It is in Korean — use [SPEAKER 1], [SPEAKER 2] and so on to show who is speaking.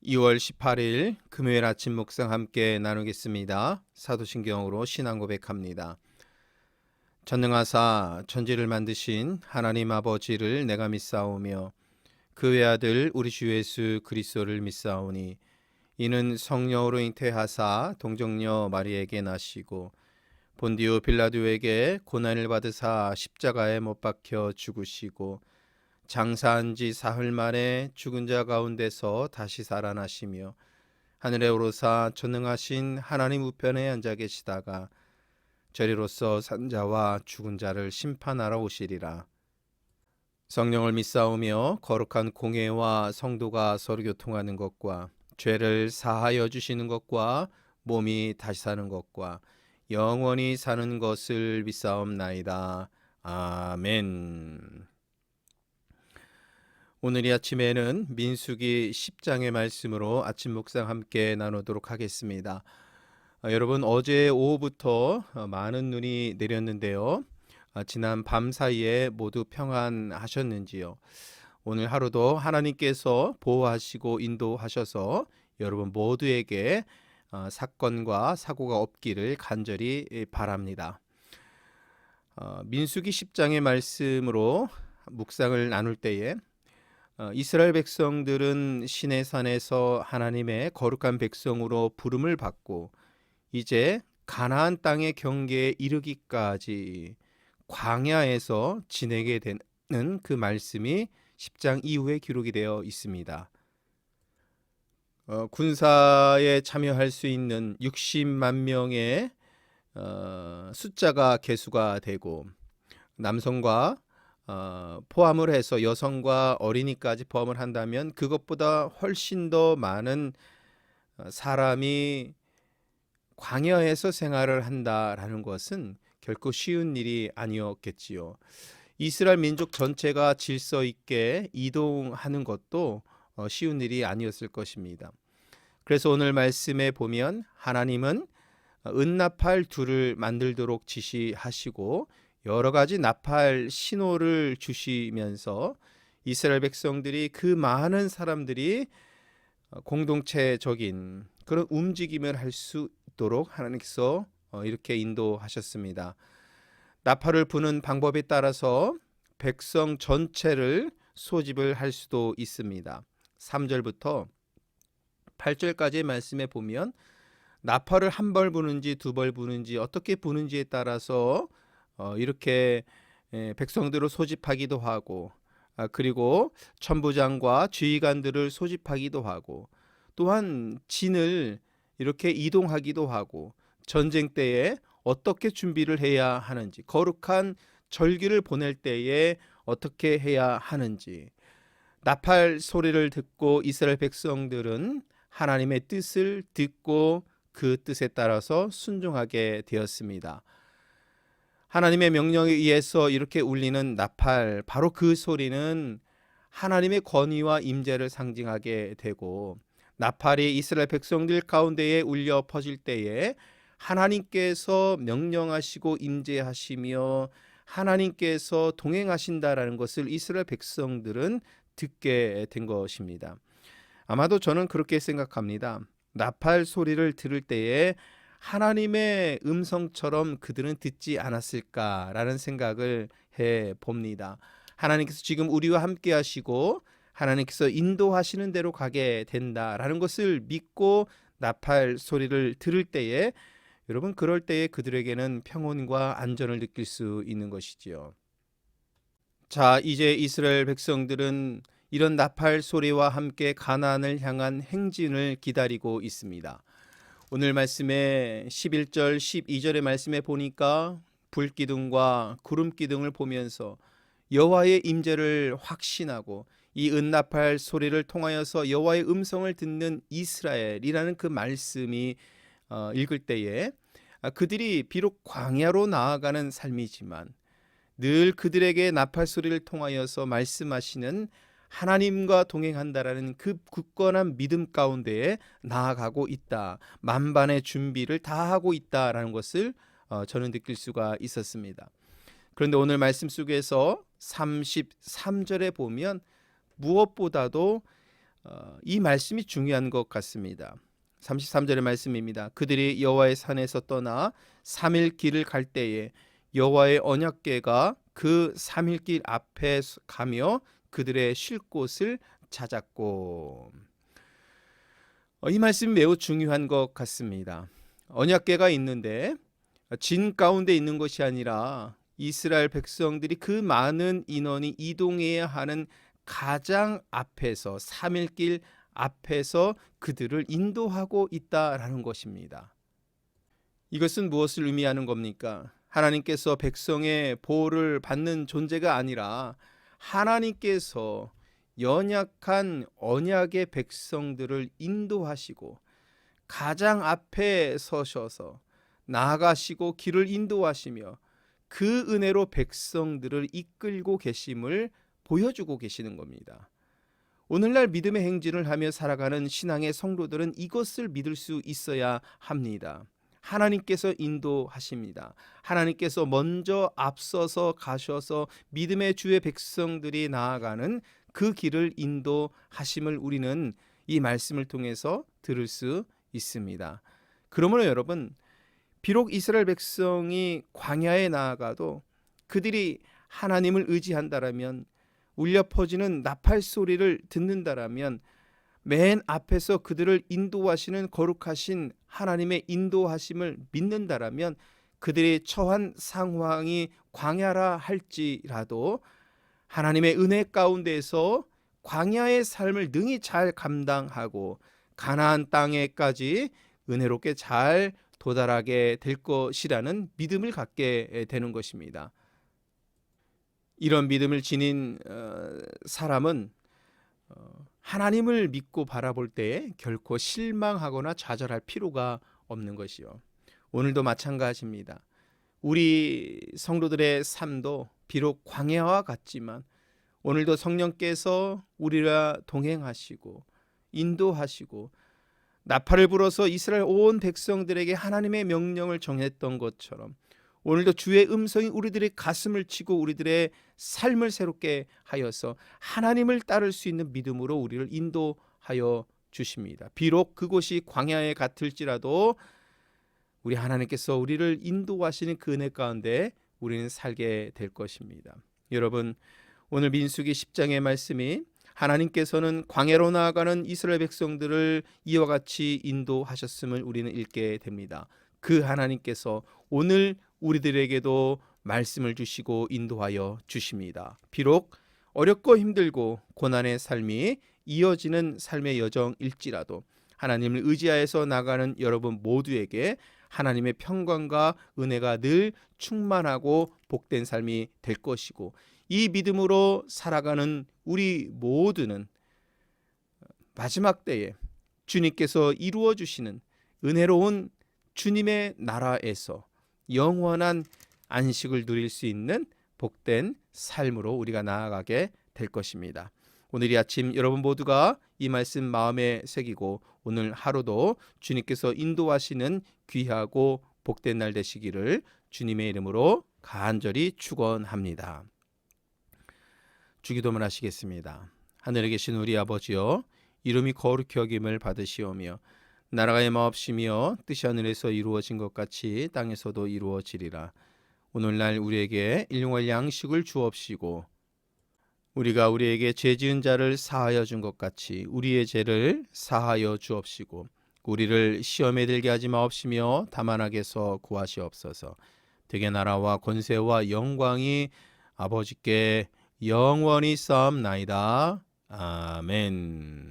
[SPEAKER 1] 2월 18일 금요일 아침 묵상 함께 나누겠습니다. 사도신경으로 신앙 고백합니다. 전능하사 천지를 만드신 하나님 아버지를 내가 믿사오며 그 외아들 우리 주 예수 그리스도를 믿사오니 이는 성령으로 잉태하사 동정녀 마리에게 나시고 본디오 빌라도에게 고난을 받으사 십자가에 못 박혀 죽으시고 장사한 지 사흘 만에 죽은 자 가운데서 다시 살아나시며 하늘에 오르사 전능하신 하나님 우편에 앉아 계시다가 저리로서 산자와 죽은 자를 심판하러 오시리라. 성령을 믿사오며 거룩한 공회와 성도가 서로 교통하는 것과 죄를 사하여 주시는 것과 몸이 다시 사는 것과 영원히 사는 것을 믿사옵나이다. 아멘. 오늘 이 아침에는 민수기 10장의 말씀으로 아침 묵상 함께 나누도록 하겠습니다. 여러분 어제 오후부터 많은 눈이 내렸는데요. 지난 밤 사이에 모두 평안하셨는지요? 오늘 하루도 하나님께서 보호하시고 인도하셔서 여러분 모두에게 사건과 사고가 없기를 간절히 바랍니다. 민수기 10장의 말씀으로 묵상을 나눌 때에 이스라엘 백성들은 시내산에서 하나님의 거룩한 백성으로 부름을 받고 이제 가나안 땅의 경계에 이르기까지 광야에서 지내게 되는 그 말씀이 10장 이후에 기록이 되어 있습니다. 군사에 참여할 수 있는 60만 명의 숫자가 계수가 되고 남성과 포함을 해서 여성과 어린이까지 포함을 한다면 그것보다 훨씬 더 많은 사람이 광야에서 생활을 한다라는 것은 결코 쉬운 일이 아니었겠지요. 이스라엘 민족 전체가 질서 있게 이동하는 것도 쉬운 일이 아니었을 것입니다. 그래서 오늘 말씀에 보면 하나님은 은나팔 둘을 만들도록 지시하시고 여러 가지 나팔 신호를 주시면서 이스라엘 백성들이 그 많은 사람들이 공동체적인 그런 움직임을 할 수 있도록 하나님께서 이렇게 인도하셨습니다. 나팔을 부는 방법에 따라서 백성 전체를 소집을 할 수도 있습니다. 3절부터 8절까지의 말씀에 보면 나팔을 한 벌 부는지 두 벌 부는지 어떻게 부는지에 따라서 이렇게 백성들을 소집하기도 하고 그리고 천부장과 지휘관들을 소집하기도 하고 또한 진을 이렇게 이동하기도 하고 전쟁 때에 어떻게 준비를 해야 하는지 거룩한 절기를 보낼 때에 어떻게 해야 하는지 나팔 소리를 듣고 이스라엘 백성들은 하나님의 뜻을 듣고 그 뜻에 따라서 순종하게 되었습니다. 하나님의 명령에 의해서 이렇게 울리는 나팔, 바로 그 소리는 하나님의 권위와 임재를 상징하게 되고 나팔이 이스라엘 백성들 가운데에 울려 퍼질 때에 하나님께서 명령하시고 임재하시며 하나님께서 동행하신다라는 것을 이스라엘 백성들은 듣게 된 것입니다. 아마도 저는 그렇게 생각합니다. 나팔 소리를 들을 때에 하나님의 음성처럼 그들은 듣지 않았을까라는 생각을 해봅니다. 하나님께서 지금 우리와 함께 하시고 하나님께서 인도하시는 대로 가게 된다라는 것을 믿고 나팔 소리를 들을 때에 여러분 그럴 때에 그들에게는 평온과 안전을 느낄 수 있는 것이지요. 자, 이제 이스라엘 백성들은 이런 나팔 소리와 함께 가나안을 향한 행진을 기다리고 있습니다. 오늘 말씀에 11절 12절의 말씀에 보니까 불기둥과 구름기둥을 보면서 여호와의 임재를 확신하고 이 은나팔 소리를 통하여서 여호와의 음성을 듣는 이스라엘이라는 그 말씀이 읽을 때에 그들이 비록 광야로 나아가는 삶이지만 늘 그들에게 나팔 소리를 통하여서 말씀하시는 하나님과 동행한다라는 그 굳건한 믿음 가운데에 나아가고 있다. 만반의 준비를 다 하고 있다라는 것을 저는 느낄 수가 있었습니다. 그런데 오늘 말씀 속에서 33절에 보면 무엇보다도 이 말씀이 중요한 것 같습니다. 33절의 말씀입니다. 그들이 여호와의 산에서 떠나 3일 길을 갈 때에 여호와의 언약궤가 그 3일 길 앞에 가며 그들의 쉴 곳을 찾았고. 이 말씀이 매우 중요한 것 같습니다. 언약궤가 있는데 진 가운데 있는 것이 아니라 이스라엘 백성들이 그 많은 인원이 이동해야 하는 가장 앞에서 3일 길 앞에서 그들을 인도하고 있다라는 것입니다. 이것은 무엇을 의미하는 겁니까? 하나님께서 백성의 보호를 받는 존재가 아니라 하나님께서 연약한 언약의 백성들을 인도하시고 가장 앞에 서셔서 나아가시고 길을 인도하시며 그 은혜로 백성들을 이끌고 계심을 보여주고 계시는 겁니다. 오늘날 믿음의 행진을 하며 살아가는 신앙의 성도들은 이것을 믿을 수 있어야 합니다. 하나님께서 인도하십니다. 하나님께서 먼저 앞서서 가셔서 믿음의 주의 백성들이 나아가는 그 길을 인도하심을 우리는 이 말씀을 통해서 들을 수 있습니다. 그러므로 여러분, 비록 이스라엘 백성이 광야에 나아가도 그들이 하나님을 의지한다라면, 울려 퍼지는 나팔 소리를 듣는다라면, 맨 앞에서 그들을 인도하시는 거룩하신 하나님의 인도하심을 믿는다라면, 그들이 처한 상황이 광야라 할지라도 하나님의 은혜 가운데서 광야의 삶을 능히 잘 감당하고 가나안 땅에까지 은혜롭게 잘 도달하게 될 것이라는 믿음을 갖게 되는 것입니다. 이런 믿음을 지닌 사람은 하나님을 믿고 바라볼 때 결코 실망하거나 좌절할 필요가 없는 것이요. 오늘도 마찬가지입니다. 우리 성도들의 삶도 비록 광야와 같지만 오늘도 성령께서 우리와 동행하시고 인도하시고 나팔을 불어서 이스라엘 온 백성들에게 하나님의 명령을 정했던 것처럼 오늘도 주의 음성이 우리들의 가슴을 치고 우리들의 삶을 새롭게 하여서 하나님을 따를 수 있는 믿음으로 우리를 인도하여 주십니다. 비록 그곳이 광야에 같을지라도 우리 하나님께서 우리를 인도하시는 그 은혜 가운데 우리는 살게 될 것입니다. 여러분, 오늘 민수기 10장의 말씀이 하나님께서는 광야로 나아가는 이스라엘 백성들을 이와 같이 인도하셨음을 우리는 읽게 됩니다. 그 하나님께서 오늘 우리들에게도 말씀을 주시고 인도하여 주십니다. 비록 어렵고 힘들고 고난의 삶이 이어지는 삶의 여정일지라도 하나님을 의지하여서 나가는 여러분 모두에게 하나님의 평강과 은혜가 늘 충만하고 복된 삶이 될 것이고, 이 믿음으로 살아가는 우리 모두는 마지막 때에 주님께서 이루어 주시는 은혜로운 주님의 나라에서 영원한 안식을 누릴 수 있는 복된 삶으로 우리가 나아가게 될 것입니다. 오늘 이 아침 여러분 모두가 이 말씀 마음에 새기고 오늘 하루도 주님께서 인도하시는 귀하고 복된 날 되시기를 주님의 이름으로 간절히 축원합니다. 주기도문 하시겠습니다. 하늘에 계신 우리 아버지여, 이름이 거룩히 여김을 받으시오며 나라가 임하옵시며 뜻이 하늘에서 이루어진 것 같이 땅에서도 이루어지리라. 오늘날 우리에게 일용할 양식을 주옵시고 우리가 우리에게 죄 지은 자를 사하여 준 것 같이 우리의 죄를 사하여 주옵시고 우리를 시험에 들게 하지 마옵시며 다만 악에서 구하시옵소서. 되게 나라와 권세와 영광이 아버지께 영원히 쌓옵나이다. 아멘.